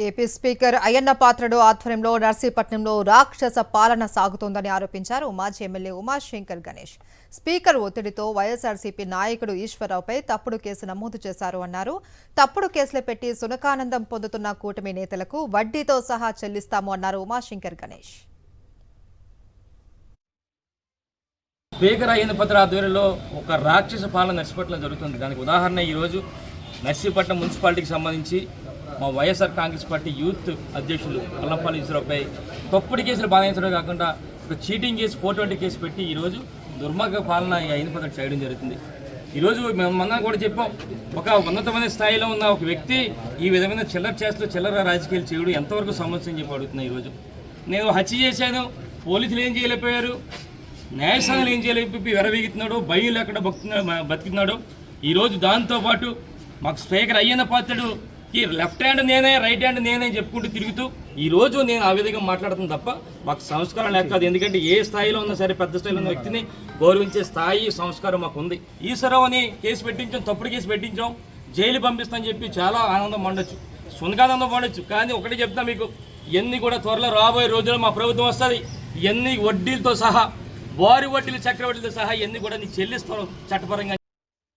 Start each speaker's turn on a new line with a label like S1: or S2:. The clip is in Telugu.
S1: ఏపీ స్పీకర్ అయ్యన్న పాత్రుడు ఆధ్వర్యంలో నర్సీపట్నంలో రాక్షస పాలన సాగుతోందని ఆరోపించారు మాజీ ఎమ్మెల్యే ఉమాశంకర్ గణేష్. స్పీకర్ ఒత్తిడితో వైఎస్ఆర్సీపీ నాయకుడు ఈశ్వరరావుపై తప్పుడు కేసు నమోదు చేశారు అన్నారు. తప్పుడు కేసులు పెట్టి సునకానందం పొందుతున్న కూటమి నేతలకు వడ్డీతో సహా చెల్లిస్తాము అన్నారు ఉమాశంకర్ గణేష్.
S2: స్పీకర్ అయ్యన్న పాత్రుడు ఆధ్వర్యంలో ఒక రాక్షస పాలన నర్సీపట్నంలో జరుగుతుంది. దానికి ఉదాహరణ ఈరోజు నర్సీపట్నం మున్సిపాలిటీకి సంబంధించి మా వైఎస్ఆర్ కాంగ్రెస్ పార్టీ యూత్ అధ్యక్షులు అల్లంపల్లి ఈశ్వరరావుపై తప్పుడు కేసులు బాధించడం కాకుండా ఒక చీటింగ్ కేసు 420 కేసు పెట్టి ఈరోజు దుర్మార్గ పాలన అయ్యన్న పాత్రుడు చేయడం జరుగుతుంది. ఈరోజు మనం కూడా చెప్పాం, ఒక ఉన్నతమైన స్థాయిలో ఉన్న ఒక వ్యక్తి ఈ విధమైన చిల్లర రాజకీయాలు చేయడం ఎంతవరకు సమస్య అని చెప్పి అడుగుతున్నాయి. ఈరోజు నేను హత్య చేశాను, పోలీసులు ఏం చేయలేకపోయారు, న్యాయస్థానాలు ఏం చేయలేకపోయి విరవీగుతున్నాడు, భయం లేకుండా బతుకుతున్నాడు. ఈరోజు దాంతోపాటు మాకు స్పీకర్ అయ్యన్న పాత్రుడుకి లెఫ్ట్ హ్యాండ్ నేనే, రైట్ హ్యాండ్ నేనే చెప్పుకుంటూ తిరుగుతూ ఈరోజు నేను ఆ విధంగా మాట్లాడుతుంది తప్ప మాకు సంస్కారం లేక కాదు. ఎందుకంటే ఏ స్థాయిలో ఉన్నా సరే పెద్ద స్థాయిలో ఉన్న వ్యక్తిని గౌరవించే స్థాయి సంస్కారం మాకు ఉంది. ఈశ్వరరావు అని కేసు పెట్టించాం, తప్పుడు కేసు పెట్టించాం, జైలు పంపిస్తామని చెప్పి చాలా ఆనందం పండొచ్చు, సునకానందం పండొచ్చు. కానీ ఒకటి చెప్తా మీకు, ఇవన్నీ కూడా త్వరలో రాబోయే రోజుల్లో మా ప్రభుత్వం వస్తుంది. ఇవన్నీ వడ్డీలతో సహా, భారీ వడ్డీలు, చక్రవడ్డీలతో సహా ఇవన్నీ కూడా నీకు చెల్లిస్తాం చట్టపరంగా.